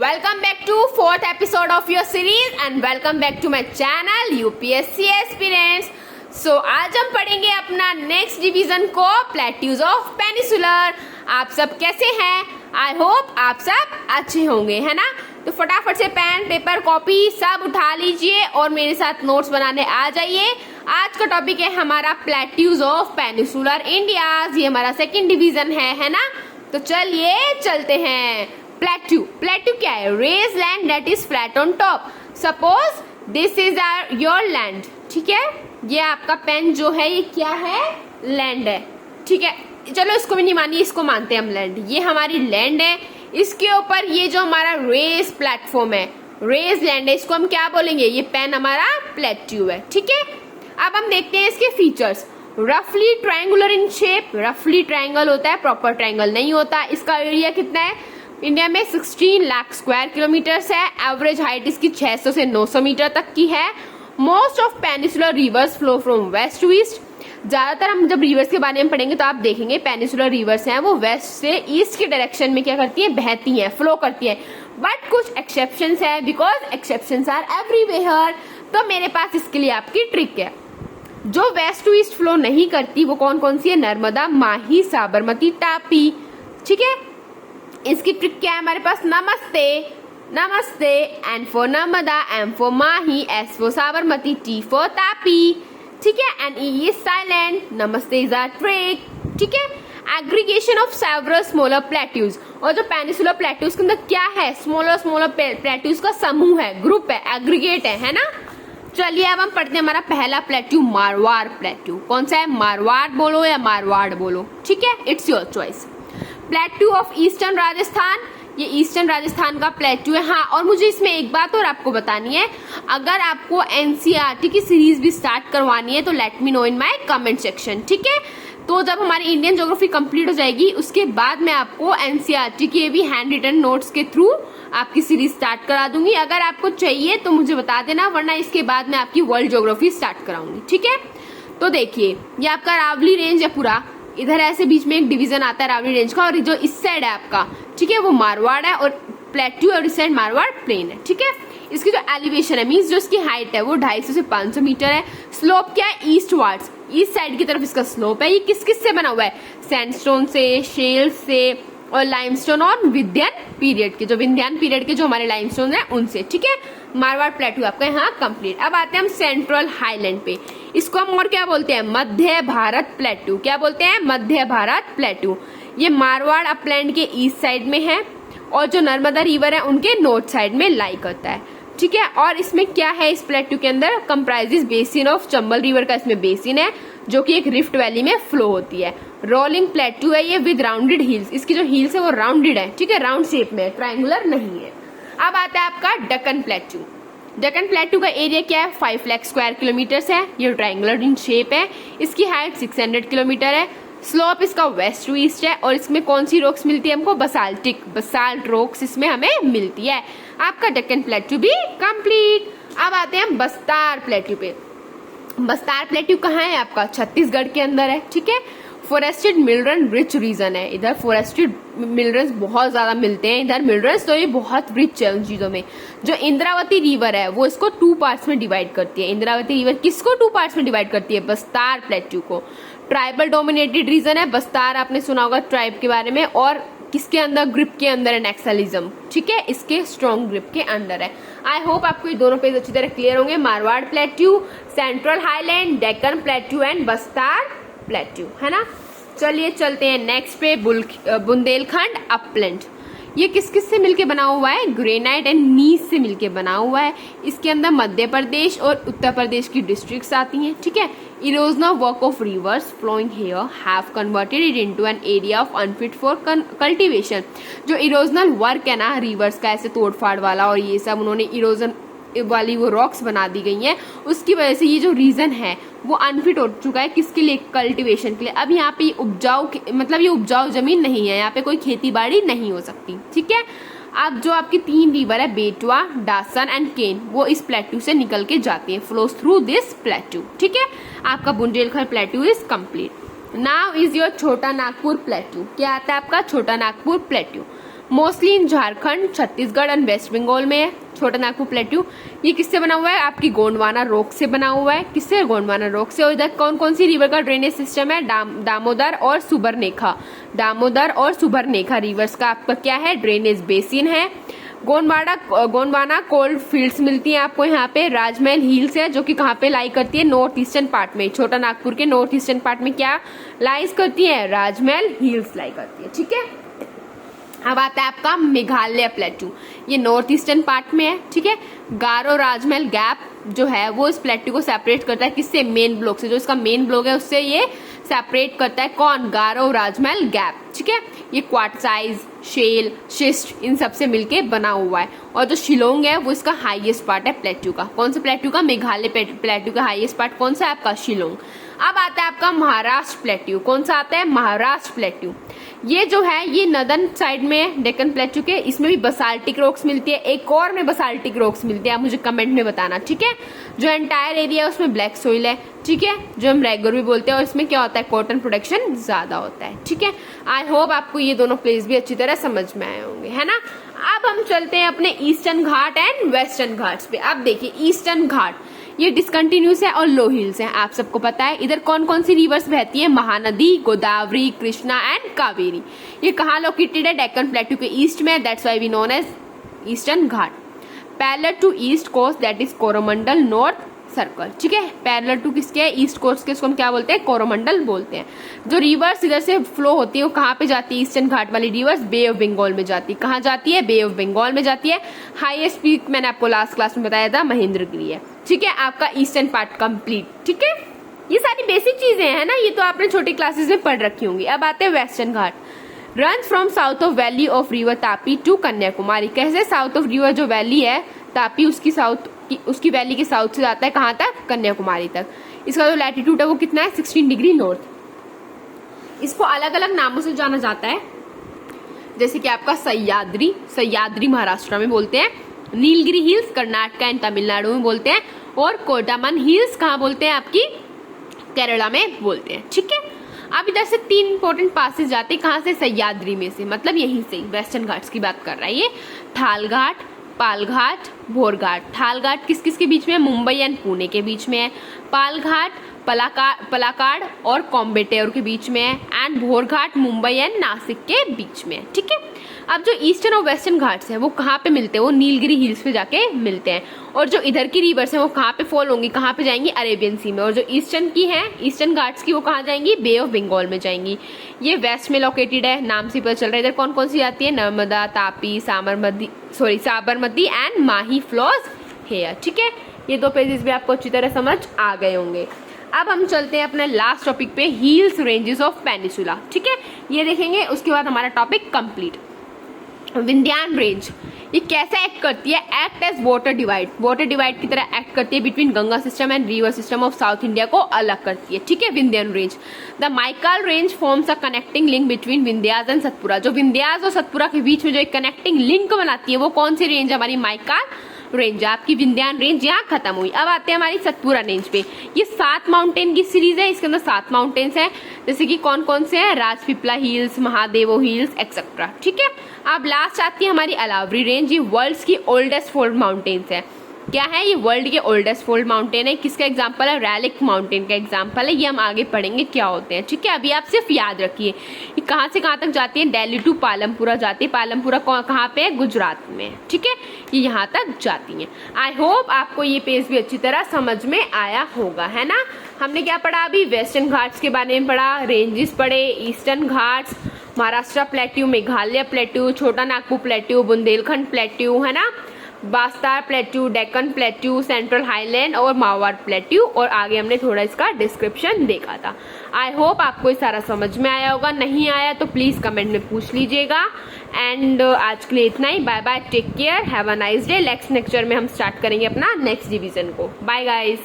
Welcome back to fourth episode of your series and welcome back to my channel UPSC Aspirants. So आज हम पढ़ेंगे अपना next division को plateaus of peninsular. आप सब कैसे हैं? आई होप आप सब अच्छे होंगे, है ना? तो फटाफट से पेन पेपर कॉपी सब उठा लीजिए और मेरे साथ नोट्स बनाने आ जाइए। आज का टॉपिक है हमारा प्लेट्यूज ऑफ पेनिसुलर इंडियाज। ये हमारा सेकंड डिवीजन है ना? तो चलिए चलते हैं। प्लेट्यू क्या है? Raised land that is flat on top. Suppose this is your land, ठीक है? ये आपका पेन जो है ये क्या है? लैंड है, ठीक है? चलो इसको भी नहीं मानिए, इसको मानते हैं हम लैंड। ये हमारी लैंड है, इसके ऊपर ये जो हमारा रेज प्लेटफॉर्म है, रेज लैंड है, इसको हम क्या बोलेंगे? ये पेन हमारा प्लेट्यू है, ठीक है? अब हम देखते हैं इसके फीचर्स। रफली ट्रायंगुलर इन शेप, रफली ट्रायंगल होता है, प्रॉपर ट्रायंगल नहीं होता। इसका एरिया कितना है? इंडिया में 16 लाख स्क्वायर किलोमीटर्स है। एवरेज हाइट इसकी 600 से 900 मीटर तक की है। Most of peninsular rivers flow from west to east. ज्यादातर हम जब रिवर्स के बारे में पढ़ेंगे तो आप देखेंगे पेनिसुलर रिवर्स हैं वो वेस्ट से ईस्ट के डायरेक्शन में क्या करती हैं? बहती हैं, फ्लो करती हैं। बट कुछ एक्सेप्शंस है, बिकॉज एक्सेप्शंस आर एवरीवेयर। तो मेरे पास इसके लिए आपकी ट्रिक है। जो वेस्ट टू ईस्ट फ्लो नहीं करती वो कौन कौन सी है? नर्मदा, माही, साबरमती, तापी, ठीक है? इसकी ट्रिक क्या है हमारे पास? नमस्ते, नमस्ते, N for Narmada, M for Mahi, S for Sabarmati, T for Tapi, ठीक है? And E is silent. नमस्ते इज आवर ट्रिक, ठीक है? Aggregation of several smaller plateaus. और जो पेनिसुलर प्लेट्यूज के अंदर क्या है? स्मॉलर प्लेट्यूज का समूह है, ग्रुप है, एग्रीगेट है ना? चलिए अब हम पढ़ते हैं हमारा पहला प्लेट्यू, मारवाड़ प्लेट्यू। कौन सा है? मारवाड़ बोलो या मारवाड़ बोलो, ठीक है? It's your choice. Plateau of eastern Rajasthan, ये ईस्टर्न राजस्थान का प्लेट्यू है। हाँ, और मुझे इसमें एक बात और आपको बतानी है। अगर आपको एनसीईआरटी की सीरीज भी स्टार्ट करवानी है तो let me know in my comment section, ठीक है? तो जब हमारी इंडियन ज्योग्राफी कंप्लीट हो जाएगी उसके बाद मैं आपको एनसीईआरटी के भी हैंड रिटन नोट्स के थ्रू आपकी सीरीज स्टार्ट करा दूंगी। अगर आपको चाहिए तो मुझे बता देना, वरना इसके बाद मैं आपकी वर्ल्ड ज्योग्राफी स्टार्ट कराऊंगी, ठीक है? तो देखिए ये आपका रावली रेंज है पूरा। इधर ऐसे बीच में एक डिवीजन आता है रावली रेंज का, और जो इस साइड है आपका, ठीक है, वो मारवाड़ है, और प्लेट्यू और इस साइड मारवाड़ प्लेन है, ठीक है? इसकी जो एलिवेशन है, मीन्स जो इसकी हाइट है वो 250 से 500 मीटर है। स्लोप क्या है? ईस्ट वार्ड्स, ईस्ट साइड की तरफ इसका स्लोप है। ये किस किस से बना हुआ है? सैंडस्टोन से, शेल से, और लाइमस्टोन और विंध्यान पीरियड के, जो विंध्यान पीरियड के जो हमारे लाइमस्टोन है उनसे, ठीक है? मारवाड़ प्लेट्यू आपका यहाँ कंप्लीट। अब आते हैं हम सेंट्रल हाईलैंड पे। इसको हम और क्या बोलते हैं? मध्य भारत प्लेट्यू। क्या बोलते हैं? मध्य भारत प्लेट्यू। ये मारवाड़ अपलैंड के ईस्ट साइड में है और जो नर्मदा रिवर है उनके नॉर्थ साइड में लाई करता है, ठीक है? और इसमें क्या है? इस प्लेट्यू के अंदर comprises basin of Chambal river का इसमें बेसिन है जो कि एक रिफ्ट वैली में फ्लो होती है। रोलिंग प्लेट्यू है ये विद राउंडेड हील्स। इसकी जो हील्स है वो राउंडेड है, ठीक है? राउंड शेप में, ट्रायंगुलर नहीं है। अब आता है आपका डेक्कन प्लेट्यू। डेक्कन प्लेट्यू का एरिया क्या है? 5 लाख स्क्वायर किलोमीटर है। ये ट्रायंगुलर इन शेप है। इसकी हाइट 600 किलोमीटर है। स्लोप इसका वेस्ट टू ईस्ट है। और इसमें कौन सी रॉक्स मिलती है हमको? बसाल्ट रॉक्स इसमें हमें मिलती है। आपका डेक्कन प्लेट्यू भी कंप्लीट। अब आते हैं हम बस्तार प्लेट्यू पे। बस्तार प्लेट्यू कहाँ है आपका? छत्तीसगढ़ के अंदर है, ठीक है? फॉरेस्टेड मिनरल रिच रीजन है। इधर फॉरेस्टेड मिनरल्स बहुत ज्यादा मिलते हैं इधर मिनरल्स, तो ये बहुत रिच है उन चीजों में। जो इंद्रावती रिवर है वो इसको 2 पार्ट्स में डिवाइड करती है। इंद्रावती रिवर किसको 2 पार्ट्स में डिवाइड करती है? बस्तार प्लेट्यू को। ट्राइबल डोमिनेटेड रीजन है बस्तार, आपने सुना होगा ट्राइब के बारे में। और किसके अंदर? ग्रिप के अंदर है, नक्सलिज्म, ठीक है? इसके स्ट्रॉन्ग ग्रिप के अंदर है। आई होप आपको ये दोनों पेज अच्छी तरह क्लियर होंगे। Marwar plateau, central highland, Deccan plateau and Bastar plateau, है ना? चलिए चलते हैं नेक्स्ट पे, बुंदेलखंड अपलैंड। ये किस किस से मिलके बना हुआ है? ग्रेनाइट एंड नीस से मिलके बना हुआ है। इसके अंदर मध्य प्रदेश और उत्तर प्रदेश की डिस्ट्रिक्ट्स आती हैं, ठीक है? Erosional work of rivers flowing here have converted it into an area of unfit for cultivation. जो इरोजनल वर्क है ना रिवर्स का, ऐसे तोड़फाड़ वाला, और ये सब उन्होंने इरोजन वाली वो रॉक्स बना दी गई हैं, उसकी वजह से ये जो रीजन है वो अनफिट हो चुका है। किसके लिए? कल्टीवेशन के लिए। अब यहाँ पे उपजाऊ, मतलब ये उपजाऊ जमीन नहीं है, यहाँ पे कोई खेती बाड़ी नहीं हो सकती, ठीक है? अब जो आपकी 3 रिवर है, बेटवा, डासन एंड केन, वो इस प्लेट्यू से निकल के जाती है, फ्लोज थ्रू दिस प्लेट्यू, ठीक है? आपका Bundelkhand plateau is complete. Now is your Chota Nagpur plateau. क्या आता है आपका? Chota Nagpur plateau. Mostly in Jharkhand, Chhattisgarh and West Bengal में है। छोटा नागपुर प्लेट्यू ये किससे बना हुआ है? आपकी गोंडवाना रॉक से बना हुआ है। किससे? गोंडवाना रॉक से। और इधर कौन कौन सी रिवर का ड्रेनेज सिस्टम है? दामोदर और सुबरनेखा। दामोदर और सुबरनेखा रिवर्स का आपका क्या है? ड्रेनेज बेसिन है। गोंडवाना कोल्ड फील्ड्स मिलती है आपको यहाँ पे। राजमहल हिल्स है जो कि कहाँ पे लाई करती है? नॉर्थ ईस्टर्न पार्ट में। छोटा नागपुर के नॉर्थ ईस्टर्न पार्ट में क्या लाइज करती है? राजमहल हिल्स लाई करती है। ठीक है, अब आता है आपका मेघालय प्लेट्यू। ये नॉर्थ ईस्टर्न पार्ट में है। ठीक है, गारो राजमहल गैप जो है वो इस प्लेट्यू को सेपरेट करता है। किससे? मेन ब्लॉक से। जो इसका मेन ब्लॉक है उससे ये सेपरेट करता है। कौन? गारो राजमहल गैप। ठीक है, ये क्वार्टसाइज, शेल, शिस्ट इन सब से मिलके बना हुआ है। और जो शिलोंग है वो इसका हाईएस्ट पार्ट है प्लेट्यू का। कौन सा प्लेट्यू का? मेघालय प्लेट्यू का हाईएस्ट पार्ट कौन सा है? आपका शिलोंग। अब आता है आपका महाराष्ट्र प्लेट्यू। कौन सा आता है? महाराष्ट्र प्लेट्यू। ये जो है ये नदन साइड में डेक्कन प्लेट्यू के, इसमें भी बसाल्टिक रॉक्स मिलती है। एक और में बसाल्टिक रॉक्स मिलती है, आप मुझे कमेंट में बताना। ठीक है, जो एंटायर एरिया है उसमें ब्लैक सोइल है। ठीक है, जो हम रेगुलर भी बोलते हैं। और इसमें क्या होता है? कॉटन प्रोडक्शन ज्यादा होता है। ठीक है, आई होप आपको ये दोनों प्लेस भी अच्छी तरह समझ में आए होंगे, है ना। अब हम चलते हैं अपने eastern Ghat and western Ghats पे। अब देखिए ईस्टर्न घाट ये डिसकंटिन्यूस है और लो हिल्स है, आप सबको पता है। इधर कौन कौन सी रिवर्स बहती है? महानदी, गोदावरी, कृष्णा एंड कावेरी। ये कहाँ लोकेटेड है? डेक्कन प्लेट्यू के ईस्ट में। That's why we known as Eastern Ghat. Parallel to east coast that is Coromandel north circle. ठीक है, पैरेलल टू किसके है? ईस्ट कोस्ट के। इसको हम क्या बोलते हैं? कोरोमंडल बोलते हैं। जो रिवर्स इधर से फ्लो होती है वो कहाँ पे जाती है? ईस्टर्न घाट वाली रिवर्स बे ऑफ बंगाल में जाती है। कहाँ जाती है? बे ऑफ बंगाल में जाती है। हाईएस्ट पीक मैंने आपको लास्ट क्लास में बताया था महेंद्रगिरी है। ठीक है, आपका ईस्टर्न पार्ट कंप्लीट। ठीक है, ये सारी बेसिक चीजें हैं ना, ये तो आपने छोटी क्लासेस में पढ़ रखी होंगी। अब आते हैं Western Ghat. Run from south of valley of river Tapi to Kanyakumari. कैसे? साउथ ऑफ रिवर जो वैली है तापी, उसकी वैली के साउथ से जाता है कहाँ तक? कन्याकुमारी तक। इसका जो लैटिट्यूड है वो कितना है? 16 डिग्री नॉर्थ। इसको अलग अलग नामों से जाना जाता है, जैसे कि आपका सह्याद्री महाराष्ट्र में बोलते हैं। नीलगिरी हिल्स कर्नाटक एंड तमिलनाडु में बोलते हैं। और कोटामन हिल्स कहाँ बोलते हैं? आपकी केरला में बोलते हैं। ठीक है, अब इधर से 3 इंपॉर्टेंट पासेस जाते हैं। कहाँ से? सह्याद्री में से, मतलब यहीं से वेस्टर्न घाट्स की बात कर रहा है ये। थालघाट, पालघाट, भोरघाट। थालघाट किस किस के बीच में है? मुंबई एंड पुणे के बीच में है। पालघाट पलाकाड़ और कोम्बेटेर के बीच में है। एंड भोरघाट मुंबई एंड नासिक के बीच में है। ठीक है, अब जो ईस्टर्न और वेस्टर्न घाट्स हैं वो कहाँ पे मिलते हैं? वो नीलगिरी हिल्स पे जाके मिलते हैं। और जो इधर की रिवर्स हैं वो कहाँ पे फॉल होंगी? कहाँ पे जाएंगी? अरेबियन सी में। और जो ईस्टर्न की है, ईस्टर्न घाट्स की, वो कहाँ जाएंगी? बे ऑफ बंगाल में जाएंगी। ये वेस्ट में लोकेटेड है, नाम से पता चल रहा है। इधर कौन कौन सी आती है? Narmada, Tapi, Sabarmati and Mahi flows here. ठीक है, ये 2 पेजेस भी आपको अच्छी तरह समझ आ गए होंगे। अब हम चलते हैं अपने लास्ट टॉपिक पे, हिल्स रेंजेस ऑफ पेनिसुला। ठीक है, ये देखेंगे, उसके बाद हमारा टॉपिक कंप्लीट। विंध्यान रेंज ये कैसे एक्ट करती है? एक्ट एज वाटर डिवाइड की तरह एक्ट करती है between Ganga system and river system of south India को अलग करती है। ठीक है, Vindhyan range. The Michael range forms a connecting link between Vindhyas and Satpura. जो विंध्यास और सतपुरा के बीच में जो एक कनेक्टिंग लिंक बनाती है वो कौन सी रेंज है? हमारी माइकल रेंज। आपकी विंध्यान रेंज यहाँ खत्म हुई। अब आते हैं हमारी सतपुरा रेंज पे। ये 7 माउंटेन की सीरीज है, इसके अंदर 7 माउंटेन्स हैं, जैसे कि कौन कौन से हैं? Rajpipla hills, Mahadeo hills etcetera. ठीक है, अब लास्ट आती है हमारी अलावरी रेंज। ये वर्ल्ड की ओल्डेस्ट फोल्ड माउंटेन्स है। क्या है? ये वर्ल्ड के ओल्डेस्ट फोल्ड माउंटेन है। किसका एग्जांपल है? रैलिक माउंटेन का एग्जांपल है। ये हम आगे पढ़ेंगे क्या होते हैं। ठीक है, अभी आप सिर्फ याद रखिए ये कहाँ से कहाँ तक जाती है? दिल्ली टू पालमपुरा जाती है। पालमपुरा कहाँ पे है? गुजरात में। ठीक है, ये यहाँ तक जाती हैं। आई होप आपको ये पेज भी अच्छी तरह समझ में आया होगा, है ना। हमने क्या पढ़ा अभी? वेस्टर्न घाट्स के बारे में पढ़ा, रेंजेस पढ़े, Eastern Ghats, Maharashtra plateau, Meghalaya plateau, Chota Nagpur plateau, Bundelkhand plateau, है ना, Bastar plateau, Deccan plateau, central highland और मारवाड़ प्लेट्यू। और आगे हमने थोड़ा इसका डिस्क्रिप्शन देखा था। आई होप आपको ये सारा समझ में आया होगा। नहीं आया तो प्लीज कमेंट में पूछ लीजिएगा। एंड आज के लिए इतना ही। Bye bye, take care, have a nice day. Next lecture में हम स्टार्ट करेंगे अपना नेक्स्ट डिवीजन को। Bye guys.